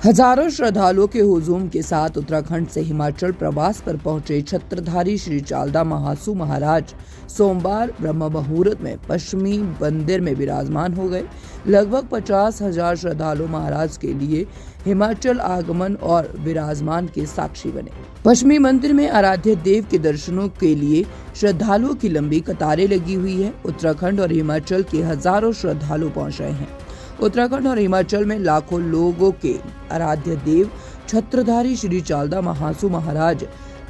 हजारों श्रद्धालुओं के हुजूम के साथ उत्तराखंड से हिमाचल प्रवास पर पहुंचे छत्रधारी श्री चालदा महासू महाराज सोमवार ब्रह्म मुहूर्त में पश्चिमी मंदिर में विराजमान हो गए। लगभग 50,000 श्रद्धालु महाराज के लिए हिमाचल आगमन और विराजमान के साक्षी बने। पश्चिमी मंदिर में आराध्य देव के दर्शनों के लिए श्रद्धालुओं की लंबी कतारें लगी हुई है। उत्तराखंड और हिमाचल के हजारों श्रद्धालु पहुंच रहे हैं। उत्तराखंड और हिमाचल में लाखों लोगों के आराध्य देव छत्रधारी श्री चालदा महासू महाराज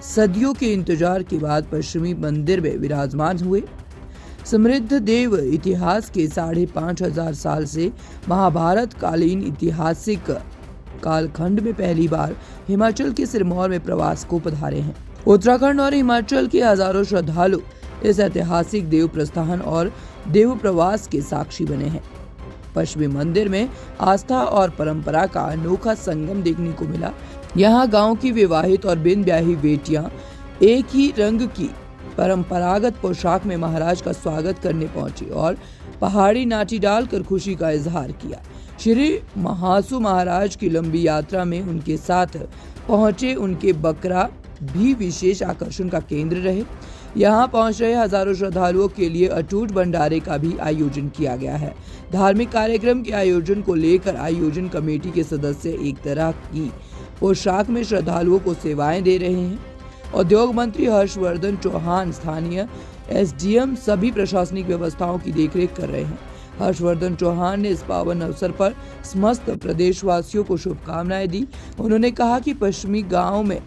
सदियों के इंतजार के बाद पश्चिमी मंदिर में विराजमान हुए। समृद्ध देव इतिहास के 5,500 साल से महाभारत कालीन ऐतिहासिक कालखंड में पहली बार हिमाचल के सिरमौर में प्रवास को पधारे हैं। उत्तराखंड और हिमाचल के हजारों श्रद्धालु इस ऐतिहासिक देव प्रस्थान और देव प्रवास के साक्षी बने हैं। पश्चिमी मंदिर में आस्था और परंपरा का अनोखा संगम देखने को मिला। यहाँ गांव की विवाहित और बिन ब्याही बेटियां एक ही रंग की परंपरागत पोशाक में महाराज का स्वागत करने पहुंची और पहाड़ी नाटी डालकर खुशी का इजहार किया। श्री महासू महाराज की लंबी यात्रा में उनके साथ पहुंचे उनके बकरा भी विशेष आकर्षण का केंद्र रहे। यहाँ पहुंच रहे हजारों श्रद्धालुओं के लिए अटूट भंडारे का भी आयोजन किया गया है। धार्मिक कार्यक्रम के आयोजन को लेकर आयोजन कमेटी के सदस्य एक तरह की पोशाक में श्रद्धालुओं को सेवाएं दे रहे हैं। उद्योग मंत्री हर्षवर्धन चौहान, स्थानीय एसडीएम सभी प्रशासनिक व्यवस्थाओं की देखरेख कर रहे हैं। हर्षवर्धन चौहान ने इस पावन अवसर पर समस्त प्रदेशवासियों को शुभकामनाएं दी। उन्होंने कहा कि पश्चिमी गाँव में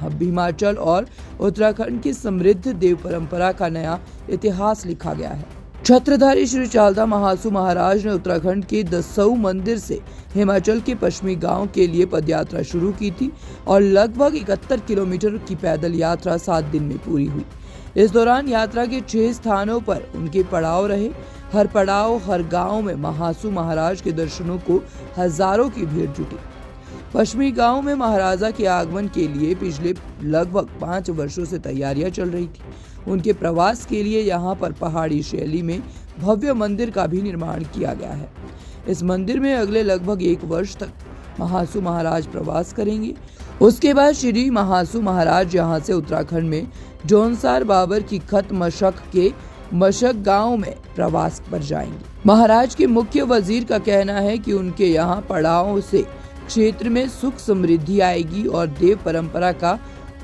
हिमाचल और उत्तराखंड की समृद्ध देव परंपरा का नया इतिहास लिखा गया है। छत्रधारी श्री चालदा महासू महाराज ने उत्तराखंड के दसऊ मंदिर से हिमाचल के पश्चिमी गांव के लिए पदयात्रा शुरू की थी और लगभग 71 किलोमीटर की पैदल यात्रा 7 दिन में पूरी हुई। इस दौरान यात्रा के 6 स्थानों पर उनके पड़ाव रहे। हर पड़ाव, हर गाँव में महासू महाराज के दर्शनों को हजारों की भीड़ जुटी। पश्चिमी गांव में महाराजा के आगमन के लिए पिछले लगभग 5 वर्षों से तैयारियां चल रही थी। उनके प्रवास के लिए यहां पर पहाड़ी शैली में भव्य मंदिर का भी निर्माण किया गया है। इस मंदिर में अगले लगभग 1 वर्ष तक महासू महाराज प्रवास करेंगे। उसके बाद श्री महासू महाराज यहां से उत्तराखंड में जोनसार बाबर की खत मशक के मशक गांव में प्रवास पर जाएंगे। महाराज के मुख्य वजीर का कहना है कि उनके यहाँ पड़ाव से क्षेत्र में सुख समृद्धि आएगी और देव परंपरा का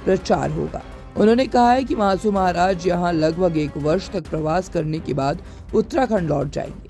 प्रचार होगा। उन्होंने कहा है कि महासू महाराज यहाँ लगभग 1 वर्ष तक प्रवास करने के बाद उत्तराखंड लौट जाएंगे।